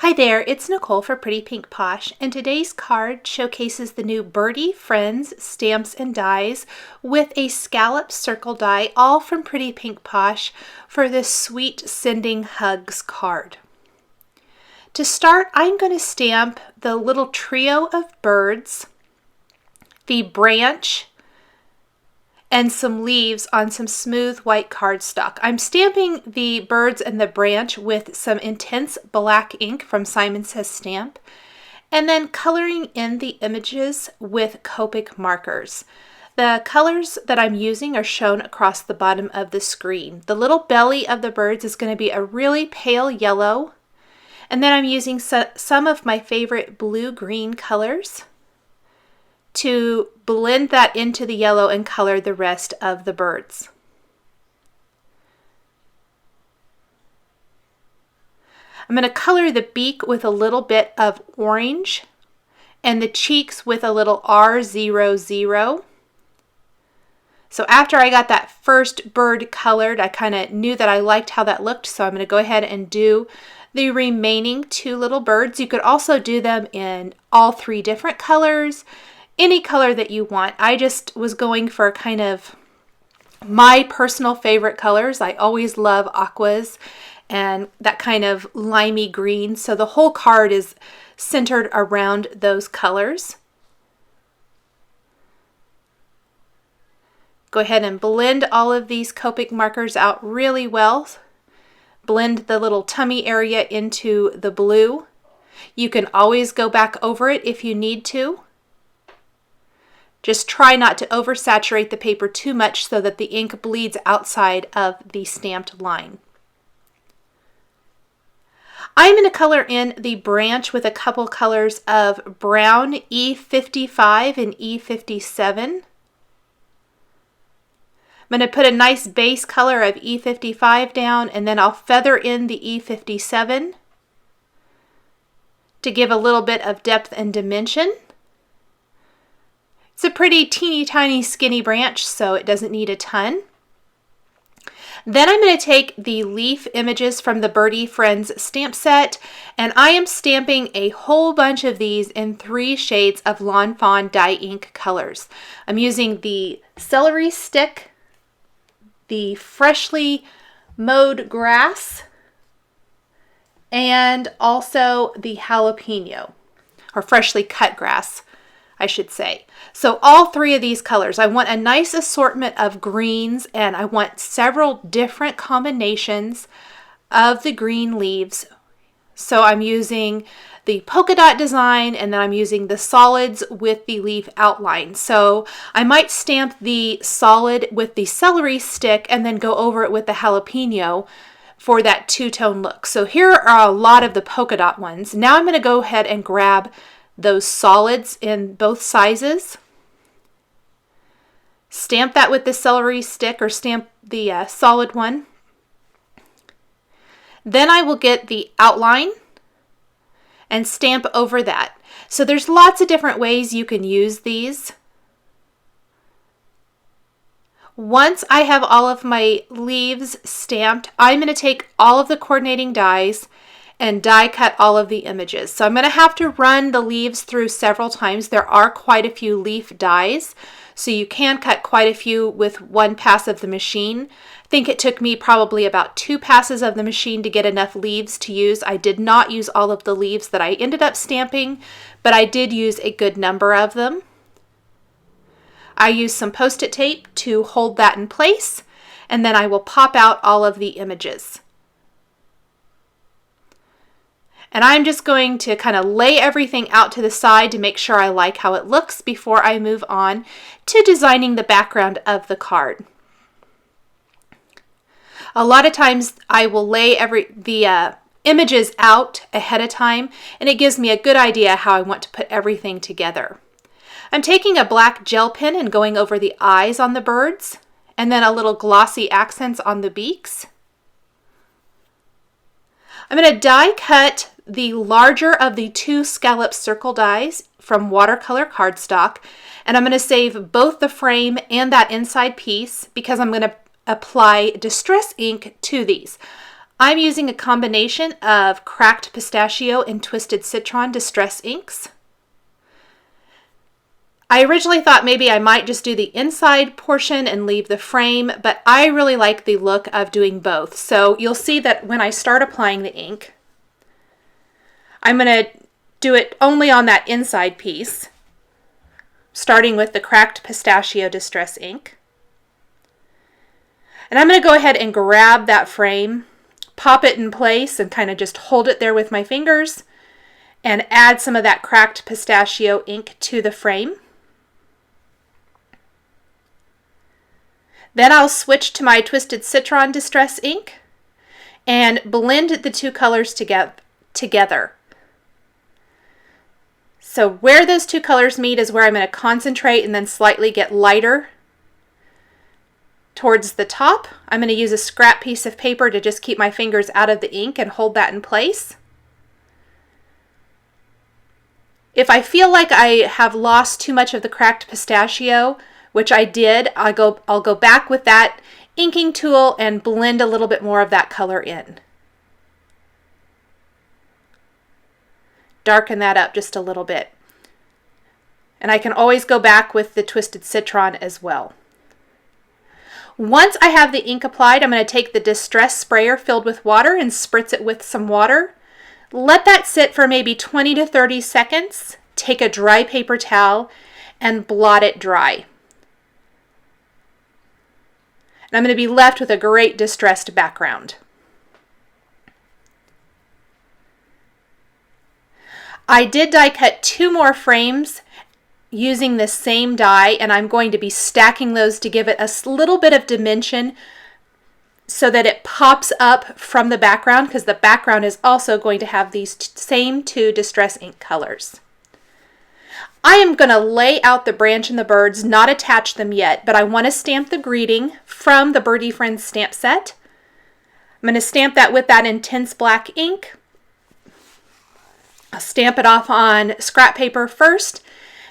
Hi there, it's Nicole for Pretty Pink Posh, and today's card showcases the new Birdie Friends stamps and dies with a scallop circle die, all from Pretty Pink Posh for this sweet sending hugs card. To start, I'm going to stamp the little trio of birds, the branch, and some leaves on some smooth white cardstock. I'm stamping the birds and the branch with some intense black ink from Simon Says Stamp, and then coloring in the images with Copic markers. The colors that I'm using are shown across the bottom of the screen. The little belly of the birds is going to be a really pale yellow, and then I'm using some of my favorite blue-green colors to blend that into the yellow and color the rest of the birds. I'm going to color the beak with a little bit of orange and the cheeks with a little R00. So after I got that first bird colored, I kind of knew that I liked how that looked, so I'm going to go ahead and do the remaining two little birds. You could also do them in all three different colors, any color that you want. I just was going for kind of my personal favorite colors. I always love aquas and that kind of limey green. So the whole card is centered around those colors. Go ahead and blend all of these Copic markers out really well. Blend the little tummy area into the blue. You can always go back over it if you need to. Just try not to oversaturate the paper too much so that the ink bleeds outside of the stamped line. I'm going to color in the branch with a couple colors of brown, E55 and E57. I'm going to put a nice base color of E55 down, and then I'll feather in the E57 to give a little bit of depth and dimension. It's a pretty teeny tiny skinny branch, so it doesn't need a ton. Then I'm going to take the leaf images from the Birdie Friends stamp set, and I am stamping a whole bunch of these in 3 shades of Lawn Fawn dye ink colors. I'm using the celery stick, the freshly mowed grass, and also the jalapeno, or freshly cut grass, I should say. So all 3 of these colors, I want a nice assortment of greens, and I want several different combinations of the green leaves. So I'm using the polka dot design, and then I'm using the solids with the leaf outline. So I might stamp the solid with the celery stick and then go over it with the jalapeno for that two-tone look. So here are a lot of the polka dot ones. Now I'm going to go ahead and grab those solids in both sizes. Stamp that with the celery stick, or stamp the solid one. Then I will get the outline and stamp over that. So there's lots of different ways you can use these. Once I have all of my leaves stamped, I'm going to take all of the coordinating dies and die cut all of the images. So I'm going to have to run the leaves through several times. There are quite a few leaf dies, so you can cut quite a few with one pass of the machine. I think it took me probably about 2 passes of the machine to get enough leaves to use. I did not use all of the leaves that I ended up stamping, but I did use a good number of them. I used some Post-it tape to hold that in place, and then I will pop out all of the images. And I'm just going to kind of lay everything out to the side to make sure I like how it looks before I move on to designing the background of the card. A lot of times I will lay the images out ahead of time, and it gives me a good idea how I want to put everything together. I'm taking a black gel pen and going over the eyes on the birds, and then a little glossy accents on the beaks. I'm going to die cut the larger of the 2 scallop circle dies from watercolor cardstock, and I'm going to save both the frame and that inside piece because I'm going to apply distress ink to these. I'm using a combination of cracked pistachio and twisted citron distress inks. I originally thought maybe I might just do the inside portion and leave the frame, but I really like the look of doing both. So you'll see that when I start applying the ink, I'm going to do it only on that inside piece, starting with the cracked pistachio distress ink. And I'm going to go ahead and grab that frame, pop it in place, and kind of just hold it there with my fingers and add some of that cracked pistachio ink to the frame. Then I'll switch to my twisted citron distress ink and blend the two colors together. So where those two colors meet is where I'm going to concentrate and then slightly get lighter towards the top. I'm going to use a scrap piece of paper to just keep my fingers out of the ink and hold that in place. If I feel like I have lost too much of the cracked pistachio, which I did, I'll go back with that inking tool and blend a little bit more of that color in. Darken that up just a little bit. And I can always go back with the twisted citron as well. Once I have the ink applied, I'm going to take the distress sprayer filled with water and spritz it with some water. Let that sit for maybe 20 to 30 seconds. Take a dry paper towel and blot it dry. And I'm going to be left with a great distressed background. I did die cut 2 more frames using the same die, and I'm going to be stacking those to give it a little bit of dimension so that it pops up from the background, because the background is also going to have these same 2 distress ink colors. I am going to lay out the branch and the birds, not attach them yet, but I want to stamp the greeting from the Birdie Friends stamp set. I'm going to stamp that with that intense black ink. I'll stamp it off on scrap paper first,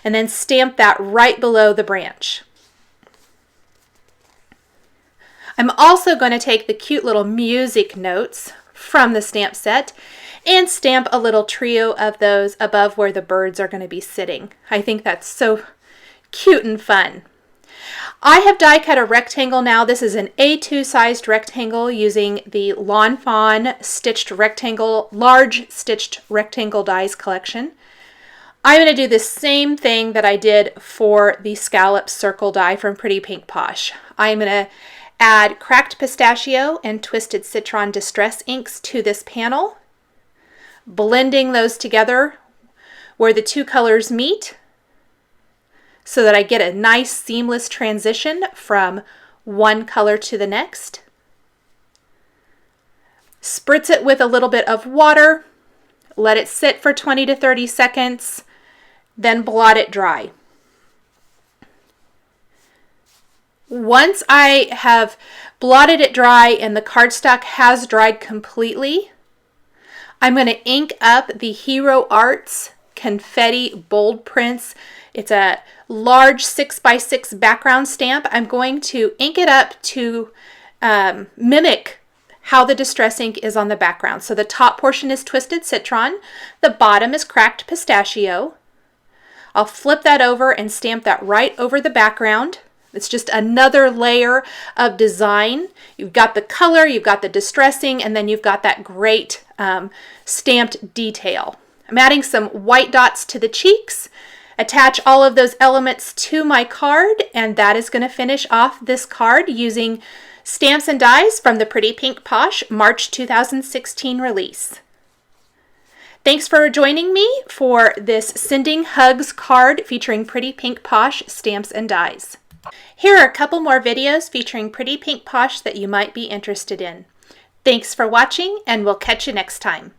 and then stamp that right below the branch. I'm also going to take the cute little music notes from the stamp set and stamp a little trio of those above where the birds are going to be sitting. I think that's so cute and fun. I have die cut a rectangle now. This is an A2 sized rectangle using the Lawn Fawn stitched rectangle, large stitched rectangle dies collection. I'm going to do the same thing that I did for the scallop circle die from Pretty Pink Posh. I'm going to add cracked pistachio and twisted citron distress inks to this panel, blending those together where the 2 colors meet so that I get a nice seamless transition from one color to the next. Spritz it with a little bit of water, let it sit for 20 to 30 seconds, then blot it dry. Once I have blotted it dry and the cardstock has dried completely, I'm going to ink up the Hero Arts Confetti Bold Prints. It's a large 6x6 background stamp. I'm going to ink it up to mimic how the distress ink is on the background. So the top portion is twisted citron, the bottom is cracked pistachio. I'll flip that over and stamp that right over the background. It's just another layer of design. You've got the color, you've got the distressing, and then you've got that great stamped detail. I'm adding some white dots to the cheeks, attach all of those elements to my card, and that is going to finish off this card using stamps and dies from the Pretty Pink Posh March 2016 release. Thanks for joining me for this Sending Hugs card featuring Pretty Pink Posh stamps and dies. Here are a couple more videos featuring Pretty Pink Posh that you might be interested in. Thanks for watching, and we'll catch you next time.